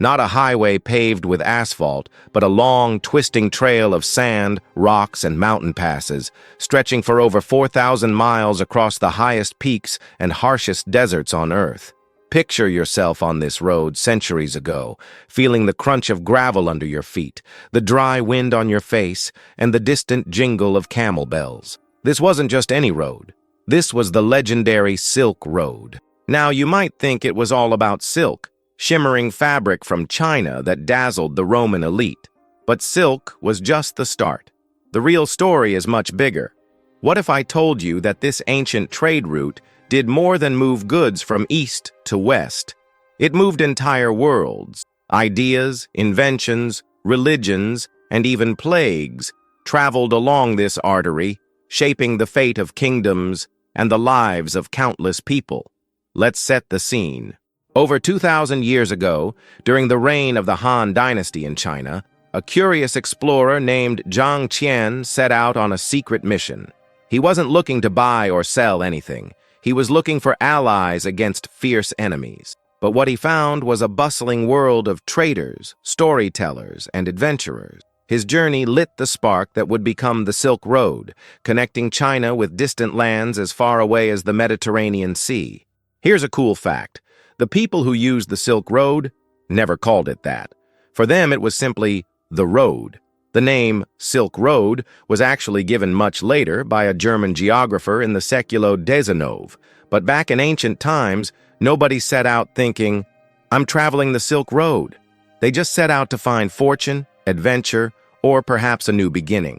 Not a highway paved with asphalt, but a long, twisting trail of sand, rocks, and mountain passes, stretching for over 4,000 miles across the highest peaks and harshest deserts on Earth. Picture yourself on this road centuries ago, feeling the crunch of gravel under your feet, the dry wind on your face, and the distant jingle of camel bells. This wasn't just any road. This was the legendary Silk Road. Now, you might think it was all about silk, shimmering fabric from China that dazzled the Roman elite. But silk was just the start. The real story is much bigger. What if I told you that this ancient trade route did more than move goods from east to west? It moved entire worlds. Ideas, inventions, religions, and even plagues traveled along this artery, shaping the fate of kingdoms and the lives of countless people. Let's set the scene. Over 2,000 years ago, during the reign of the Han Dynasty in China, a curious explorer named Zhang Qian set out on a secret mission. He wasn't looking to buy or sell anything. He was looking for allies against fierce enemies. But what he found was a bustling world of traders, storytellers, and adventurers. His journey lit the spark that would become the Silk Road, connecting China with distant lands as far away as the Mediterranean Sea. Here's a cool fact. The people who used the Silk Road never called it that. For them, it was simply the road. The name Silk Road was actually given much later by a German geographer in the Século XIX. But back in ancient times, nobody set out thinking, "I'm traveling the Silk Road." They just set out to find fortune, adventure, or perhaps a new beginning.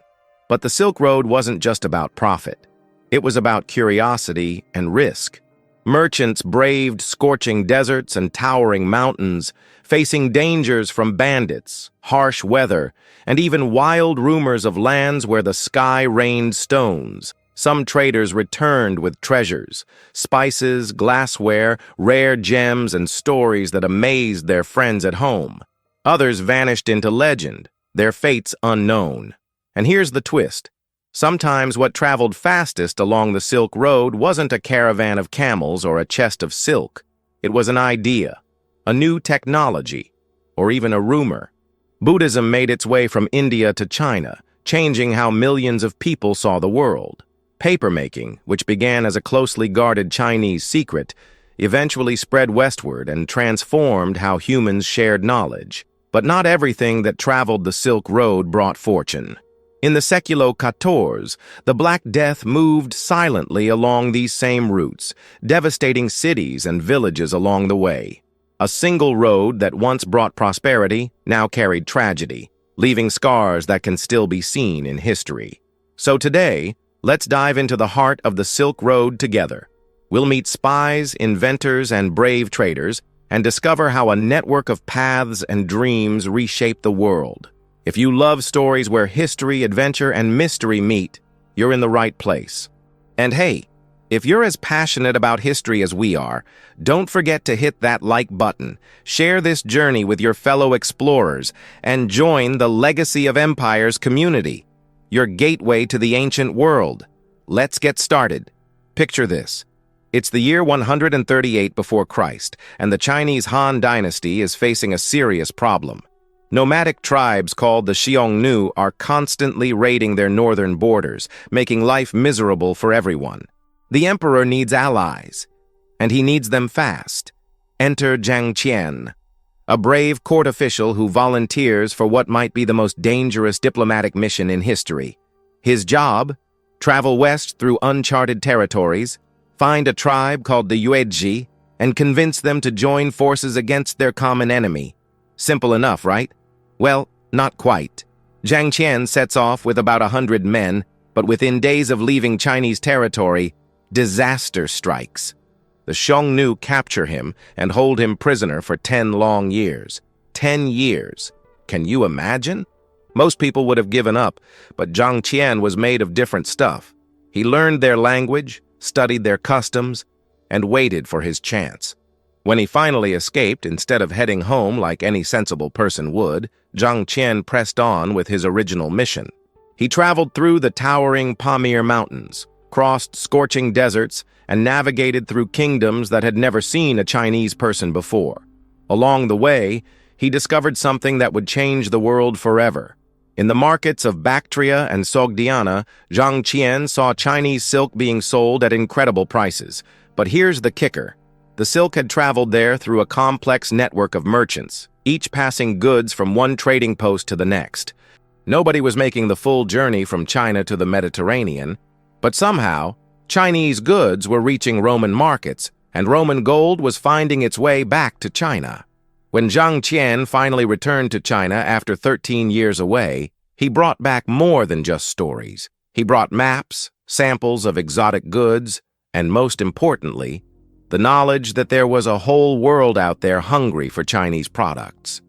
But the Silk Road wasn't just about profit. It was about curiosity and risk. Merchants braved scorching deserts and towering mountains, facing dangers from bandits, harsh weather, and even wild rumors of lands where the sky rained stones. Some traders returned with treasures, spices, glassware, rare gems, and stories that amazed their friends at home. Others vanished into legend, their fates unknown. And here's the twist. Sometimes what traveled fastest along the Silk Road wasn't a caravan of camels or a chest of silk. It was an idea, a new technology, or even a rumor. Buddhism made its way from India to China, changing how millions of people saw the world. Papermaking, which began as a closely guarded Chinese secret, eventually spread westward and transformed how humans shared knowledge. But not everything that traveled the Silk Road brought fortune. In the Século XIV, the Black Death moved silently along these same routes, devastating cities and villages along the way. A single road that once brought prosperity now carried tragedy, leaving scars that can still be seen in history. So today, let's dive into the heart of the Silk Road together. We'll meet spies, inventors, and brave traders, and discover how a network of paths and dreams reshaped the world. If you love stories where history, adventure, and mystery meet, you're in the right place. And hey, if you're as passionate about history as we are, don't forget to hit that like button, share this journey with your fellow explorers, and join the Legacy of Empires community, your gateway to the ancient world. Let's get started. Picture this. It's the year 138 before Christ, and the Chinese Han Dynasty is facing a serious problem. Nomadic tribes called the Xiongnu are constantly raiding their northern borders, making life miserable for everyone. The emperor needs allies, and he needs them fast. Enter Zhang Qian, a brave court official who volunteers for what might be the most dangerous diplomatic mission in history. His job? Travel west through uncharted territories, find a tribe called the Yuezhi, and convince them to join forces against their common enemy. Simple enough, right? Well, not quite. Zhang Qian sets off with about 100 men, but within days of leaving Chinese territory, disaster strikes. The Xiongnu capture him and hold him prisoner for 10 long years. 10 years. Can you imagine? Most people would have given up, but Zhang Qian was made of different stuff. He learned their language, studied their customs, and waited for his chance. When he finally escaped, instead of heading home like any sensible person would, Zhang Qian pressed on with his original mission. He traveled through the towering Pamir Mountains, crossed scorching deserts, and navigated through kingdoms that had never seen a Chinese person before. Along the way, he discovered something that would change the world forever. In the markets of Bactria and Sogdiana, Zhang Qian saw Chinese silk being sold at incredible prices. But here's the kicker. The silk had traveled there through a complex network of merchants, each passing goods from one trading post to the next. Nobody was making the full journey from China to the Mediterranean, but somehow, Chinese goods were reaching Roman markets, and Roman gold was finding its way back to China. When Zhang Qian finally returned to China after 13 years away, he brought back more than just stories. He brought maps, samples of exotic goods, and most importantly, the knowledge that there was a whole world out there hungry for Chinese products.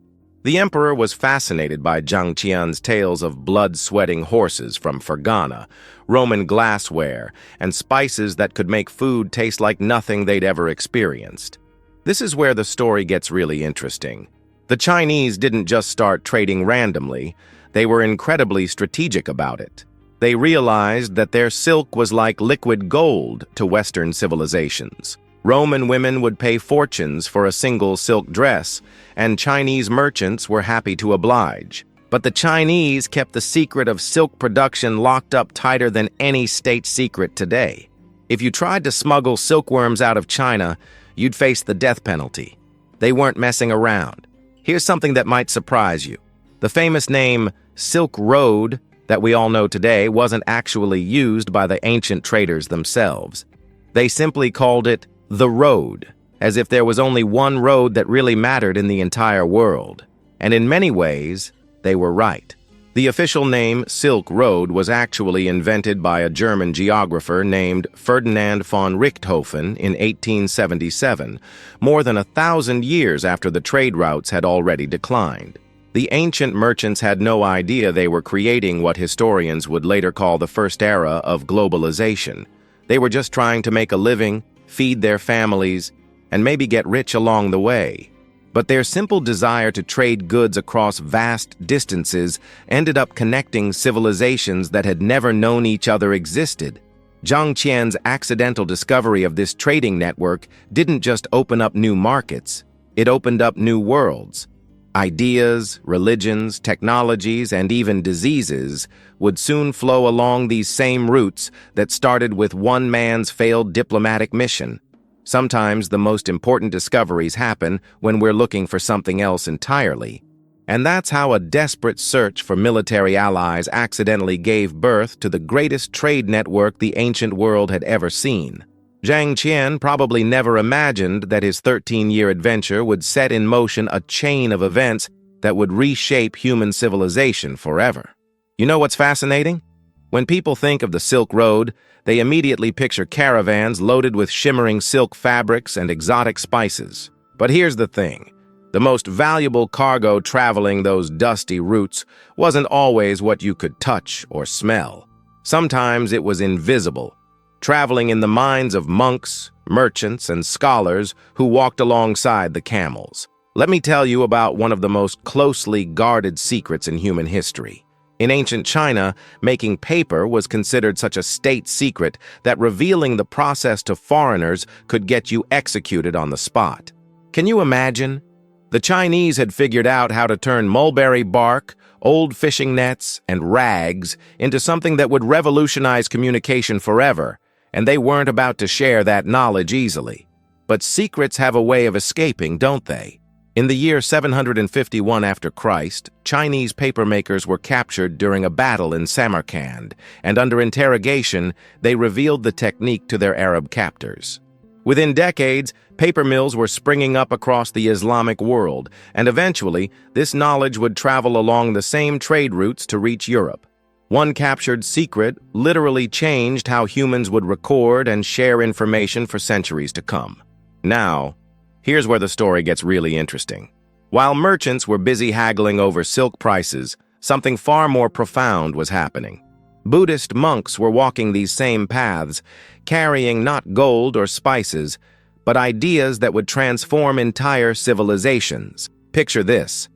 The emperor was fascinated by Zhang Qian's tales of blood-sweating horses from Fergana, Roman glassware, and spices that could make food taste like nothing they'd ever experienced. This is where the story gets really interesting. The Chinese didn't just start trading randomly, they were incredibly strategic about it. They realized that their silk was like liquid gold to Western civilizations. Roman women would pay fortunes for a single silk dress, and Chinese merchants were happy to oblige. But the Chinese kept the secret of silk production locked up tighter than any state secret today. If you tried to smuggle silkworms out of China, you'd face the death penalty. They weren't messing around. Here's something that might surprise you. The famous name Silk Road that we all know today wasn't actually used by the ancient traders themselves. They simply called it the road, as if there was only one road that really mattered in the entire world. And in many ways, they were right. The official name Silk Road was actually invented by a German geographer named Ferdinand von Richthofen in 1877, more than 1,000 years after the trade routes had already declined. The ancient merchants had no idea they were creating what historians would later call the first era of globalization. They were just trying to make a living, feed their families, and maybe get rich along the way. But their simple desire to trade goods across vast distances ended up connecting civilizations that had never known each other existed. Zhang Qian's accidental discovery of this trading network didn't just open up new markets, it opened up new worlds. Ideas, religions, technologies, and even diseases would soon flow along these same routes that started with one man's failed diplomatic mission. Sometimes the most important discoveries happen when we're looking for something else entirely. And that's how a desperate search for military allies accidentally gave birth to the greatest trade network the ancient world had ever seen. Zhang Qian probably never imagined that his 13-year adventure would set in motion a chain of events that would reshape human civilization forever. You know what's fascinating? When people think of the Silk Road, they immediately picture caravans loaded with shimmering silk fabrics and exotic spices. But here's the thing. The most valuable cargo traveling those dusty routes wasn't always what you could touch or smell. Sometimes it was invisible, traveling in the minds of monks, merchants, and scholars who walked alongside the camels. Let me tell you about one of the most closely guarded secrets in human history. In ancient China, making paper was considered such a state secret that revealing the process to foreigners could get you executed on the spot. Can you imagine? The Chinese had figured out how to turn mulberry bark, old fishing nets, and rags into something that would revolutionize communication forever, and they weren't about to share that knowledge easily. But secrets have a way of escaping, don't they? In the year 751 after Christ, Chinese papermakers were captured during a battle in Samarkand, and under interrogation, they revealed the technique to their Arab captors. Within decades, paper mills were springing up across the Islamic world, and eventually, this knowledge would travel along the same trade routes to reach Europe. One captured secret literally changed how humans would record and share information for centuries to come. Now, here's where the story gets really interesting. While merchants were busy haggling over silk prices, something far more profound was happening. Buddhist monks were walking these same paths, carrying not gold or spices, but ideas that would transform entire civilizations. Picture this.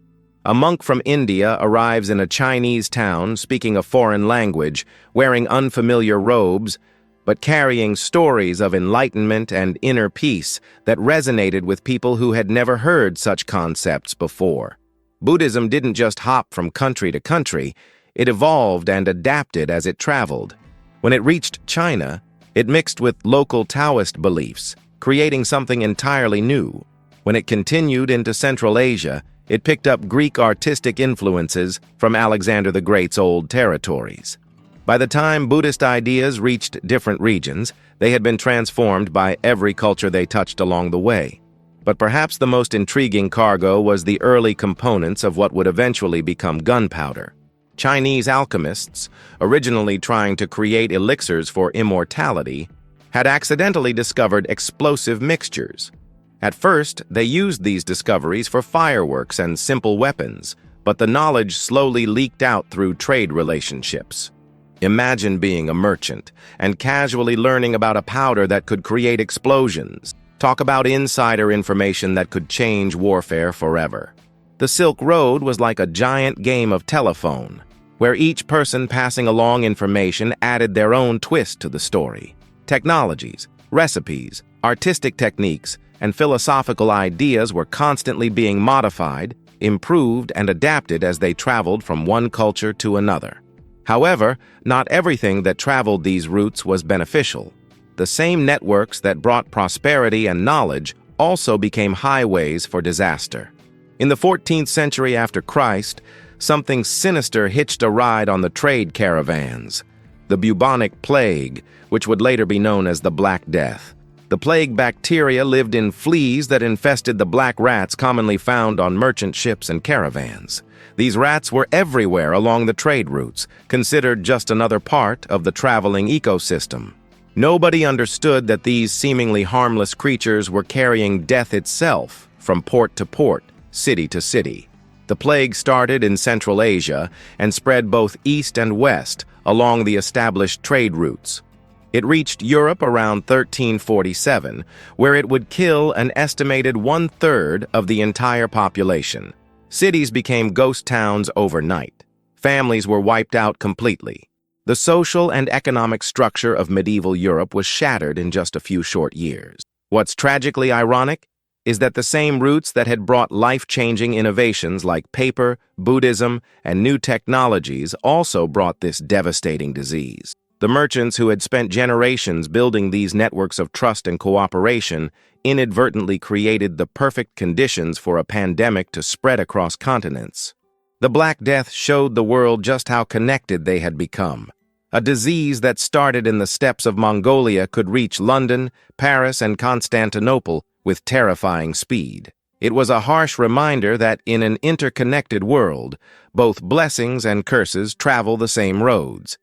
A monk from India arrives in a Chinese town speaking a foreign language, wearing unfamiliar robes, but carrying stories of enlightenment and inner peace that resonated with people who had never heard such concepts before. Buddhism didn't just hop from country to country, it evolved and adapted as it traveled. When it reached China, it mixed with local Taoist beliefs, creating something entirely new. When it continued into Central Asia, it picked up Greek artistic influences from Alexander the Great's old territories. By the time Buddhist ideas reached different regions, they had been transformed by every culture they touched along the way. But perhaps the most intriguing cargo was the early components of what would eventually become gunpowder. Chinese alchemists, originally trying to create elixirs for immortality, had accidentally discovered explosive mixtures. At first, they used these discoveries for fireworks and simple weapons, but the knowledge slowly leaked out through trade relationships. Imagine being a merchant and casually learning about a powder that could create explosions. Talk about insider information that could change warfare forever. The Silk Road was like a giant game of telephone, where each person passing along information added their own twist to the story. Technologies, recipes, artistic techniques, and philosophical ideas were constantly being modified, improved, and adapted as they traveled from one culture to another. However, not everything that traveled these routes was beneficial. The same networks that brought prosperity and knowledge also became highways for disaster. In the 14th century after Christ, something sinister hitched a ride on the trade caravans: the bubonic plague, which would later be known as the Black Death. The plague bacteria lived in fleas that infested the black rats commonly found on merchant ships and caravans. These rats were everywhere along the trade routes, considered just another part of the traveling ecosystem. Nobody understood that these seemingly harmless creatures were carrying death itself from port to port, city to city. The plague started in Central Asia and spread both east and west along the established trade routes. It reached Europe around 1347, where it would kill an estimated one-third of the entire population. Cities became ghost towns overnight. Families were wiped out completely. The social and economic structure of medieval Europe was shattered in just a few short years. What's tragically ironic is that the same roots that had brought life-changing innovations like paper, Buddhism, and new technologies also brought this devastating disease. The merchants who had spent generations building these networks of trust and cooperation inadvertently created the perfect conditions for a pandemic to spread across continents. The Black Death showed the world just how connected they had become. A disease that started in the steppes of Mongolia could reach London, Paris, and Constantinople with terrifying speed. It was a harsh reminder that in an interconnected world, both blessings and curses travel the same roads.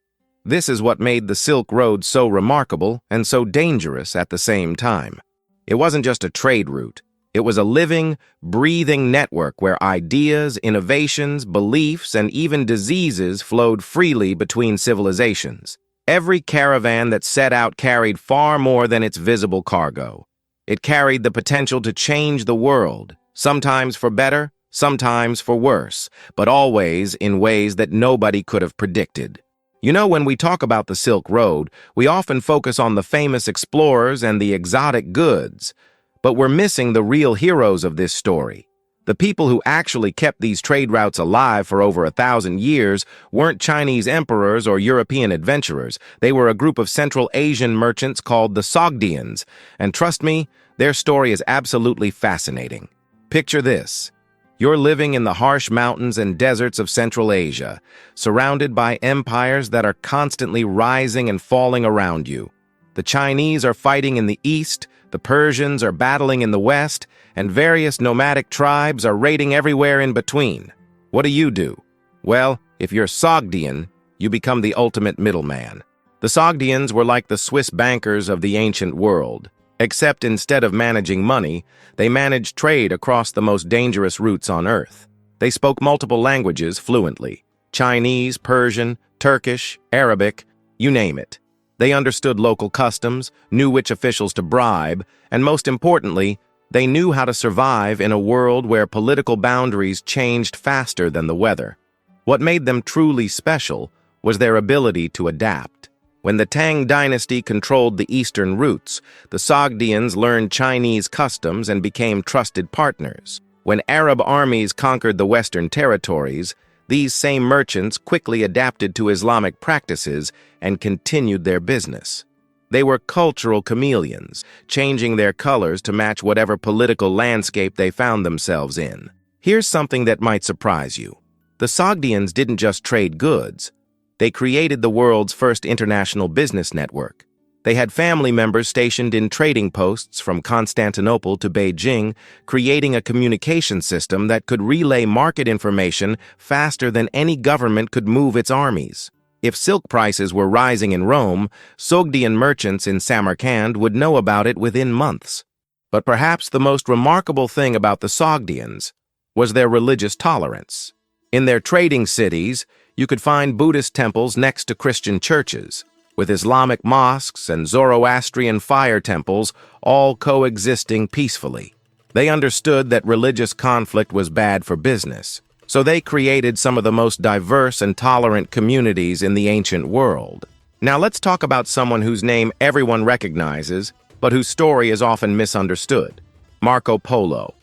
This is what made the Silk Road so remarkable and so dangerous at the same time. It wasn't just a trade route. It was a living, breathing network where ideas, innovations, beliefs, and even diseases flowed freely between civilizations. Every caravan that set out carried far more than its visible cargo. It carried the potential to change the world, sometimes for better, sometimes for worse, but always in ways that nobody could have predicted. You know, when we talk about the Silk Road, we often focus on the famous explorers and the exotic goods. But we're missing the real heroes of this story. The people who actually kept these trade routes alive for over 1,000 years weren't Chinese emperors or European adventurers. They were a group of Central Asian merchants called the Sogdians. And trust me, their story is absolutely fascinating. Picture this. You're living in the harsh mountains and deserts of Central Asia, surrounded by empires that are constantly rising and falling around you. The Chinese are fighting in the east, the Persians are battling in the west, and various nomadic tribes are raiding everywhere in between. What do? Well, if you're Sogdian, you become the ultimate middleman. The Sogdians were like the Swiss bankers of the ancient world, except instead of managing money, they managed trade across the most dangerous routes on Earth. They spoke multiple languages fluently: Chinese, Persian, Turkish, Arabic, you name it. They understood local customs, knew which officials to bribe, and most importantly, they knew how to survive in a world where political boundaries changed faster than the weather. What made them truly special was their ability to adapt. When the Tang dynasty controlled the eastern routes, the Sogdians learned Chinese customs and became trusted partners. When Arab armies conquered the Western territories, these same merchants quickly adapted to Islamic practices and continued their business. They were cultural chameleons, changing their colors to match whatever political landscape they found themselves in. Here's something that might surprise you. The Sogdians didn't just trade goods. They created the world's first international business network. They had family members stationed in trading posts from Constantinople to Beijing, creating a communication system that could relay market information faster than any government could move its armies. If silk prices were rising in Rome, Sogdian merchants in Samarkand would know about it within months. But perhaps the most remarkable thing about the Sogdians was their religious tolerance. In their trading cities, you could find Buddhist temples next to Christian churches, with Islamic mosques and Zoroastrian fire temples all coexisting peacefully. They understood that religious conflict was bad for business, so they created some of the most diverse and tolerant communities in the ancient world. Now let's talk about someone whose name everyone recognizes, but whose story is often misunderstood: Marco Polo.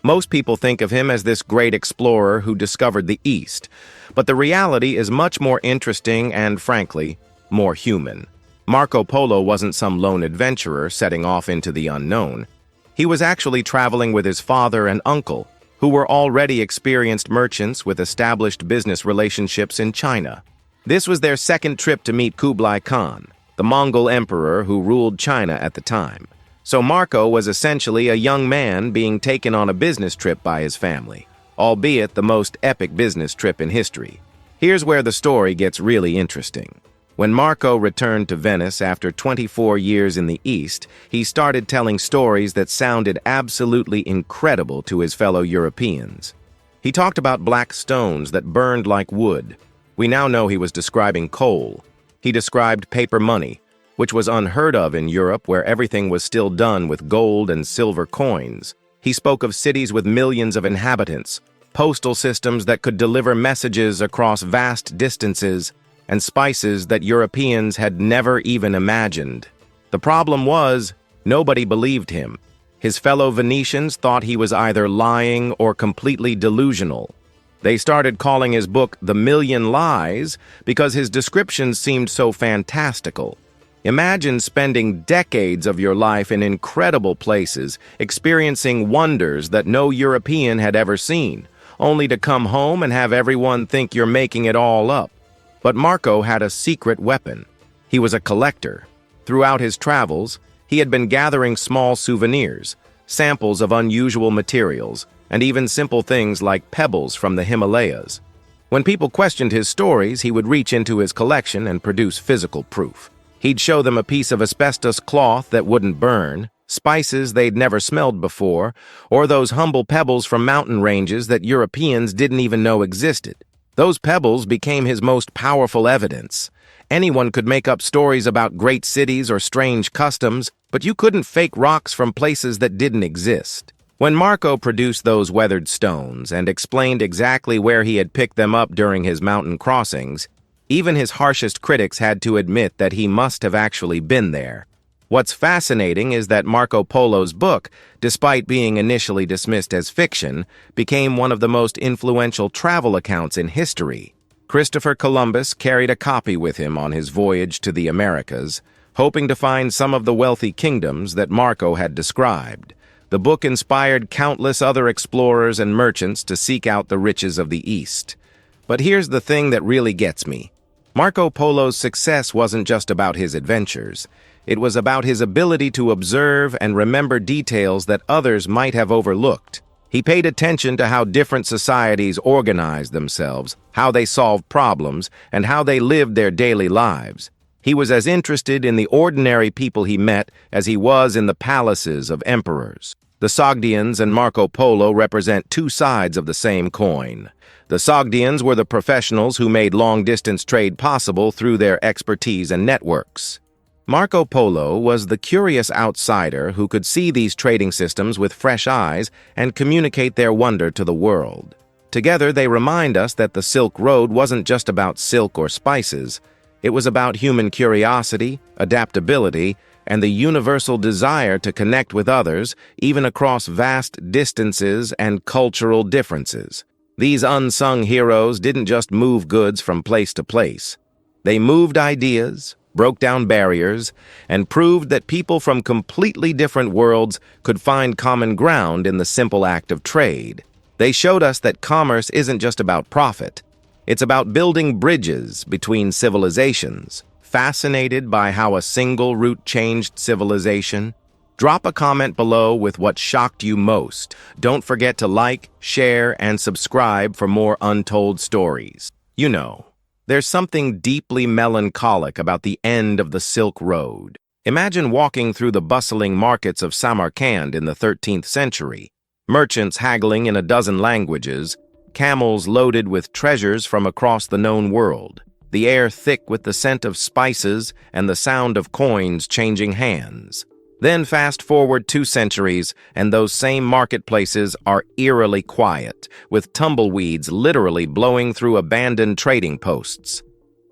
Most people think of him as this great explorer who discovered the East, but the reality is much more interesting and, frankly, more human. Marco Polo wasn't some lone adventurer setting off into the unknown. He was actually traveling with his father and uncle, who were already experienced merchants with established business relationships in China. This was their second trip to meet Kublai Khan, the Mongol emperor who ruled China at the time. So Marco was essentially a young man being taken on a business trip by his family, albeit the most epic business trip in history. Here's where the story gets really interesting. When Marco returned to Venice after 24 years in the East, he started telling stories that sounded absolutely incredible to his fellow Europeans. He talked about black stones that burned like wood. We now know he was describing coal. He described paper money, which was unheard of in Europe where everything was still done with gold and silver coins. He spoke of cities with millions of inhabitants, postal systems that could deliver messages across vast distances, and spices that Europeans had never even imagined. The problem was, nobody believed him. His fellow Venetians thought he was either lying or completely delusional. They started calling his book The Million Lies because his descriptions seemed so fantastical. Imagine spending decades of your life in incredible places, experiencing wonders that no European had ever seen, only to come home and have everyone think you're making it all up. But Marco had a secret weapon. He was a collector. Throughout his travels, he had been gathering small souvenirs, samples of unusual materials, and even simple things like pebbles from the Himalayas. When people questioned his stories, he would reach into his collection and produce physical proof. He'd show them a piece of asbestos cloth that wouldn't burn, spices they'd never smelled before, or those humble pebbles from mountain ranges that Europeans didn't even know existed. Those pebbles became his most powerful evidence. Anyone could make up stories about great cities or strange customs, but you couldn't fake rocks from places that didn't exist. When Marco produced those weathered stones and explained exactly where he had picked them up during his mountain crossings, even his harshest critics had to admit that he must have actually been there. What's fascinating is that Marco Polo's book, despite being initially dismissed as fiction, became one of the most influential travel accounts in history. Christopher Columbus carried a copy with him on his voyage to the Americas, hoping to find some of the wealthy kingdoms that Marco had described. The book inspired countless other explorers and merchants to seek out the riches of the East. But here's the thing that really gets me. Marco Polo's success wasn't just about his adventures. It was about his ability to observe and remember details that others might have overlooked. He paid attention to how different societies organized themselves, how they solved problems, and how they lived their daily lives. He was as interested in the ordinary people he met as he was in the palaces of emperors. The Sogdians and Marco Polo represent two sides of the same coin. The Sogdians were the professionals who made long-distance trade possible through their expertise and networks. Marco Polo was the curious outsider who could see these trading systems with fresh eyes and communicate their wonder to the world. Together, they remind us that the Silk Road wasn't just about silk or spices. It was about human curiosity, adaptability, and the universal desire to connect with others, even across vast distances and cultural differences. These unsung heroes didn't just move goods from place to place. They moved ideas, broke down barriers, and proved that people from completely different worlds could find common ground in the simple act of trade. They showed us that commerce isn't just about profit. It's about building bridges between civilizations. Fascinated by how a single route changed civilization? Drop a comment below with what shocked you most. Don't forget to like, share, and subscribe for more untold stories. You know, there's something deeply melancholic about the end of the Silk Road. Imagine walking through the bustling markets of Samarkand in the 13th century. Merchants haggling in a dozen languages, camels loaded with treasures from across the known world, the air thick with the scent of spices and the sound of coins changing hands. Then fast forward 2 centuries, and those same marketplaces are eerily quiet, with tumbleweeds literally blowing through abandoned trading posts.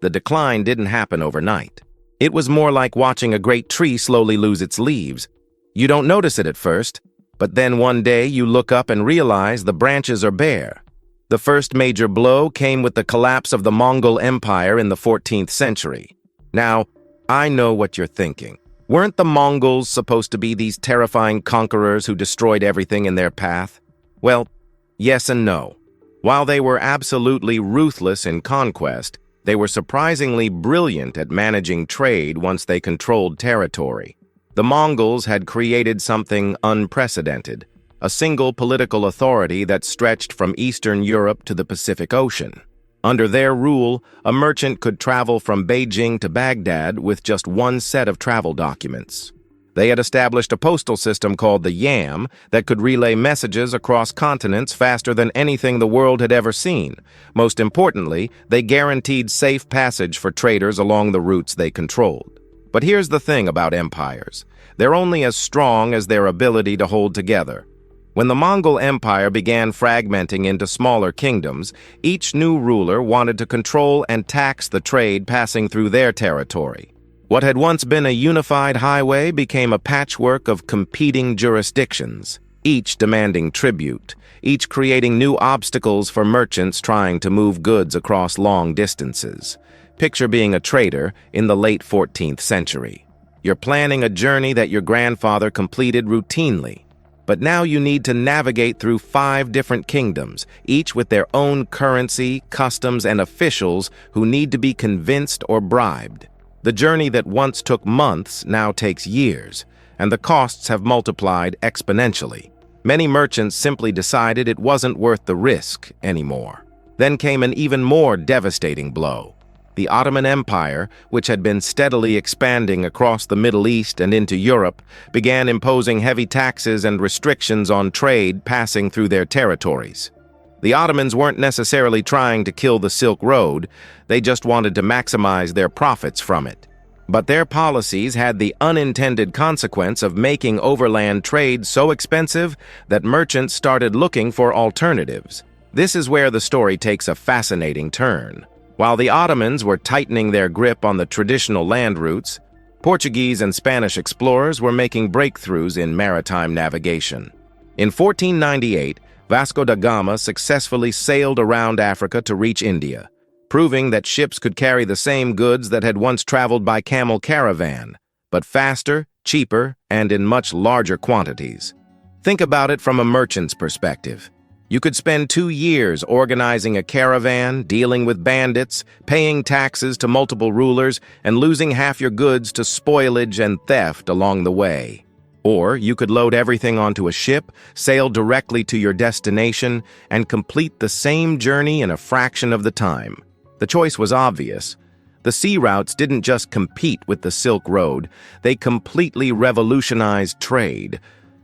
The decline didn't happen overnight. It was more like watching a great tree slowly lose its leaves. You don't notice it at first, but then one day you look up and realize the branches are bare. The first major blow came with the collapse of the Mongol Empire in the 14th century. Now, I know what you're thinking. Weren't the Mongols supposed to be these terrifying conquerors who destroyed everything in their path? Well, yes and no. While they were absolutely ruthless in conquest, they were surprisingly brilliant at managing trade once they controlled territory. The Mongols had created something unprecedented, a single political authority that stretched from Eastern Europe to the Pacific Ocean. Under their rule, a merchant could travel from Beijing to Baghdad with just one set of travel documents. They had established a postal system called the Yam that could relay messages across continents faster than anything the world had ever seen. Most importantly, they guaranteed safe passage for traders along the routes they controlled. But here's the thing about empires. They're only as strong as their ability to hold together. When the Mongol Empire began fragmenting into smaller kingdoms, each new ruler wanted to control and tax the trade passing through their territory. What had once been a unified highway became a patchwork of competing jurisdictions, each demanding tribute, each creating new obstacles for merchants trying to move goods across long distances. Picture being a trader in the late 14th century. You're planning a journey that your grandfather completed routinely. But now you need to navigate through 5 different kingdoms, each with their own currency, customs, and officials who need to be convinced or bribed. The journey that once took months now takes years, and the costs have multiplied exponentially. Many merchants simply decided it wasn't worth the risk anymore. Then came an even more devastating blow. The Ottoman Empire, which had been steadily expanding across the Middle East and into Europe, began imposing heavy taxes and restrictions on trade passing through their territories. The Ottomans weren't necessarily trying to kill the Silk Road, they just wanted to maximize their profits from it. But their policies had the unintended consequence of making overland trade so expensive that merchants started looking for alternatives. This is where the story takes a fascinating turn. While the Ottomans were tightening their grip on the traditional land routes, Portuguese and Spanish explorers were making breakthroughs in maritime navigation. In 1498, Vasco da Gama successfully sailed around Africa to reach India, proving that ships could carry the same goods that had once traveled by camel caravan, but faster, cheaper, and in much larger quantities. Think about it from a merchant's perspective. You could spend 2 years organizing a caravan, dealing with bandits, paying taxes to multiple rulers, and losing half your goods to spoilage and theft along the way. Or you could load everything onto a ship, sail directly to your destination, and complete the same journey in a fraction of the time. The choice was obvious. The sea routes didn't just compete with the Silk Road, they completely revolutionized trade.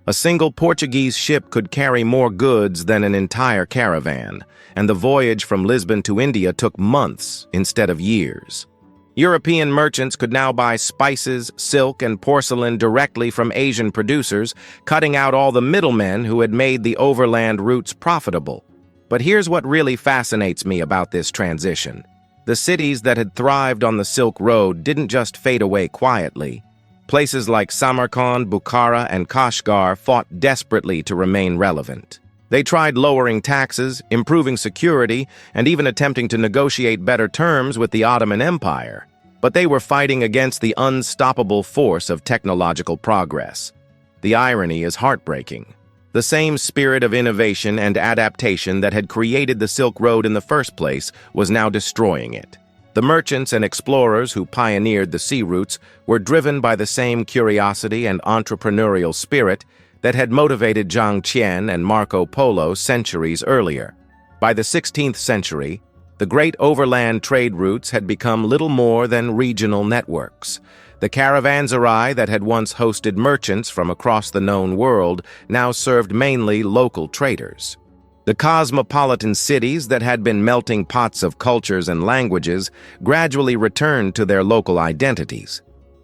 A single Portuguese ship could carry more goods than an entire caravan, and the voyage from Lisbon to India took months instead of years. European merchants could now buy spices, silk, and porcelain directly from Asian producers, cutting out all the middlemen who had made the overland routes profitable. But here's what really fascinates me about this transition. The cities that had thrived on the Silk Road didn't just fade away quietly. Places like Samarkand, Bukhara, and Kashgar fought desperately to remain relevant. They tried lowering taxes, improving security, and even attempting to negotiate better terms with the Ottoman Empire. But they were fighting against the unstoppable force of technological progress. The irony is heartbreaking. The same spirit of innovation and adaptation that had created the Silk Road in the first place was now destroying it. The merchants and explorers who pioneered the sea routes were driven by the same curiosity and entrepreneurial spirit that had motivated Zhang Qian and Marco Polo centuries earlier. By the 16th century, the great overland trade routes had become little more than regional networks. The caravanserai that had once hosted merchants from across the known world now served mainly local traders. The cosmopolitan cities that had been melting pots of cultures and languages gradually returned to their local identities.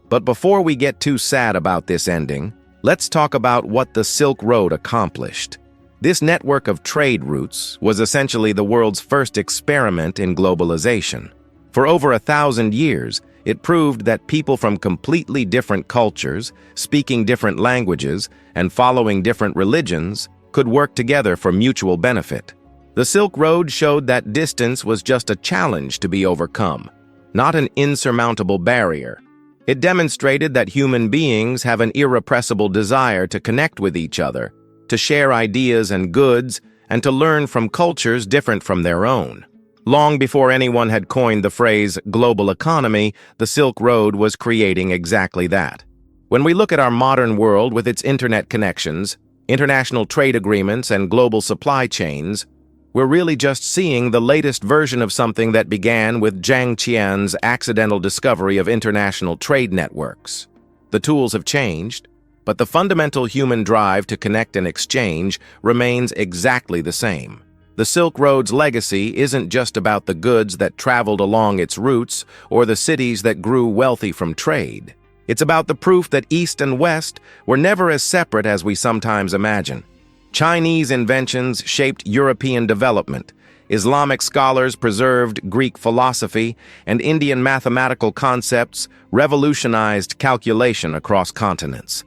But before we get too sad about this ending, let's talk about what the Silk Road accomplished. This network of trade routes was essentially the world's first experiment in globalization. For over 1,000 years, it proved that people from completely different cultures, speaking different languages, and following different religions could work together for mutual benefit. The Silk Road showed that distance was just a challenge to be overcome, not an insurmountable barrier. It demonstrated that human beings have an irrepressible desire to connect with each other, to share ideas and goods, and to learn from cultures different from their own. Long before anyone had coined the phrase global economy, the Silk Road was creating exactly that. When we look at our modern world with its internet connections, international trade agreements, and global supply chains, we're really just seeing the latest version of something that began with Zhang Qian's accidental discovery of international trade networks. The tools have changed, but the fundamental human drive to connect and exchange remains exactly the same. The Silk Road's legacy isn't just about the goods that traveled along its routes or the cities that grew wealthy from trade. It's about the proof that East and West were never as separate as we sometimes imagine. Chinese inventions shaped European development, Islamic scholars preserved Greek philosophy, and Indian mathematical concepts revolutionized calculation across continents.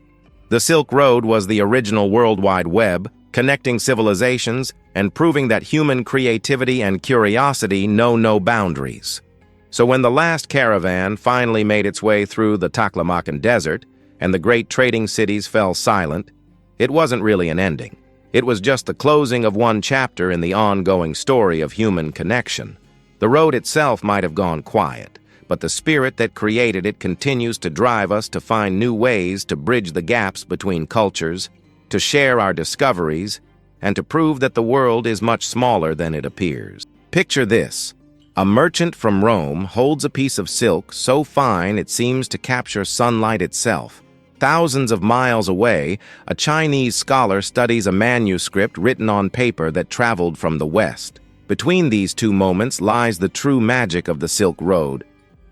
The Silk Road was the original World Wide Web, connecting civilizations and proving that human creativity and curiosity know no boundaries. So when the last caravan finally made its way through the Taklamakan Desert and the great trading cities fell silent, it wasn't really an ending. It was just the closing of one chapter in the ongoing story of human connection. The road itself might have gone quiet, but the spirit that created it continues to drive us to find new ways to bridge the gaps between cultures, to share our discoveries, and to prove that the world is much smaller than it appears. Picture this. A merchant from Rome holds a piece of silk so fine it seems to capture sunlight itself. Thousands of miles away, a Chinese scholar studies a manuscript written on paper that traveled from the West. Between these two moments lies the true magic of the Silk Road.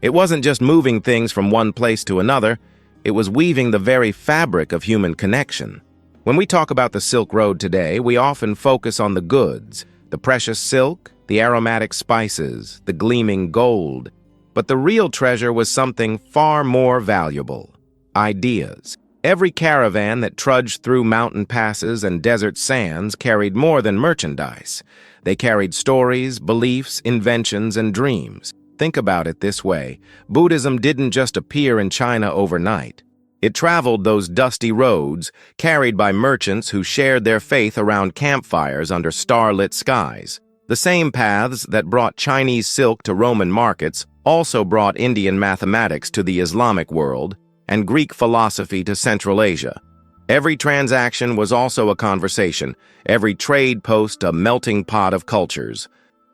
It wasn't just moving things from one place to another, it was weaving the very fabric of human connection. When we talk about the Silk Road today, we often focus on the goods, the precious silk, the aromatic spices, the gleaming gold. But the real treasure was something far more valuable: ideas. Every caravan that trudged through mountain passes and desert sands carried more than merchandise. They carried stories, beliefs, inventions, and dreams. Think about it this way: Buddhism didn't just appear in China overnight. It traveled those dusty roads, carried by merchants who shared their faith around campfires under starlit skies. The same paths that brought Chinese silk to Roman markets also brought Indian mathematics to the Islamic world and Greek philosophy to Central Asia. Every transaction was also a conversation, every trade post a melting pot of cultures.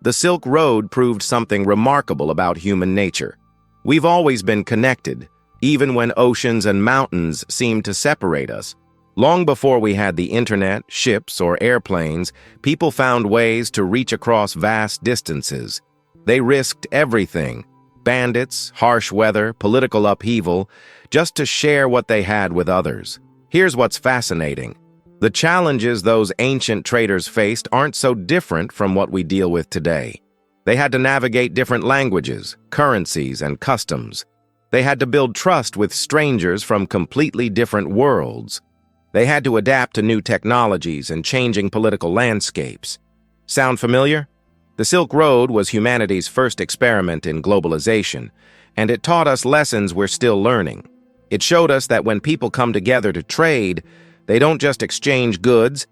The Silk Road proved something remarkable about human nature. We've always been connected, even when oceans and mountains seemed to separate us. Long before we had the internet, ships, or airplanes, people found ways to reach across vast distances. They risked everything: bandits, harsh weather, political upheaval, just to share what they had with others. Here's what's fascinating. The challenges those ancient traders faced aren't so different from what we deal with today. They had to navigate different languages, currencies, and customs. They had to build trust with strangers from completely different worlds. They had to adapt to new technologies and changing political landscapes. Sound familiar? The Silk Road was humanity's first experiment in globalization, and it taught us lessons we're still learning. It showed us that when people come together to trade, they don't just exchange goods,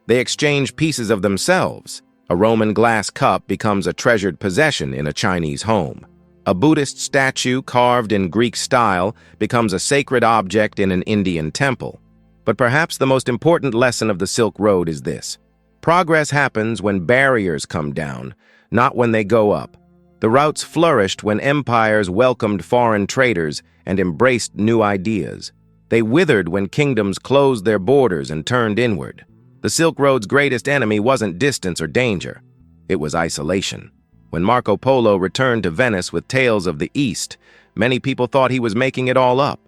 they exchange pieces of themselves. A Roman glass cup becomes a treasured possession in a Chinese home. A Buddhist statue carved in Greek style becomes a sacred object in an Indian temple. But perhaps the most important lesson of the Silk Road is this: progress happens when barriers come down, not when they go up. The routes flourished when empires welcomed foreign traders and embraced new ideas. They withered when kingdoms closed their borders and turned inward. The Silk Road's greatest enemy wasn't distance or danger. It was isolation. When Marco Polo returned to Venice with tales of the East, many people thought he was making it all up.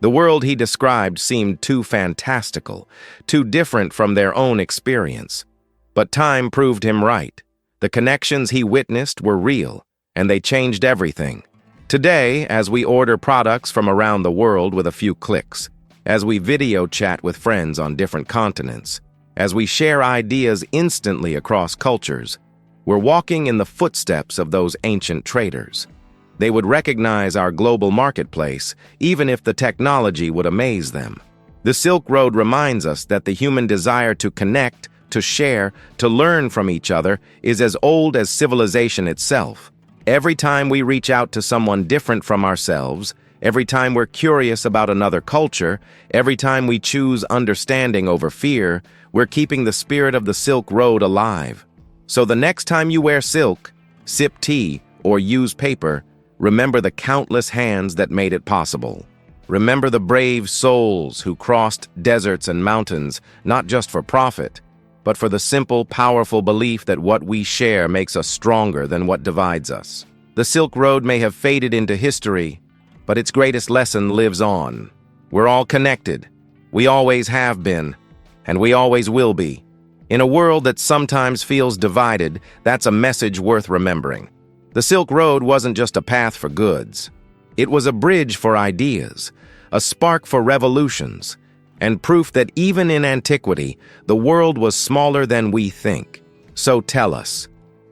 The world he described seemed too fantastical, too different from their own experience. But time proved him right. The connections he witnessed were real, and they changed everything. Today, as we order products from around the world with a few clicks, as we video chat with friends on different continents, as we share ideas instantly across cultures, we're walking in the footsteps of those ancient traders. They would recognize our global marketplace, even if the technology would amaze them. The Silk Road reminds us that the human desire to connect, to share, to learn from each other is as old as civilization itself. Every time we reach out to someone different from ourselves, every time we're curious about another culture, every time we choose understanding over fear, we're keeping the spirit of the Silk Road alive. So the next time you wear silk, sip tea, or use paper, remember the countless hands that made it possible. Remember the brave souls who crossed deserts and mountains, not just for profit, but for the simple, powerful belief that what we share makes us stronger than what divides us. The Silk Road may have faded into history, but its greatest lesson lives on. We're all connected. We always have been, and we always will be. In a world that sometimes feels divided, that's a message worth remembering. The Silk Road wasn't just a path for goods. It was a bridge for ideas, a spark for revolutions, and proof that even in antiquity, the world was smaller than we think. So tell us,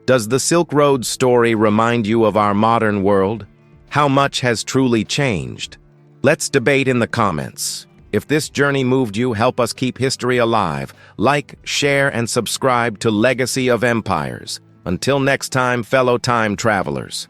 does the Silk Road story remind you of our modern world? How much has truly changed? Let's debate in the comments. If this journey moved you, help us keep history alive. Like, share, and subscribe to Legacy of Empires. Until next time, fellow time travelers.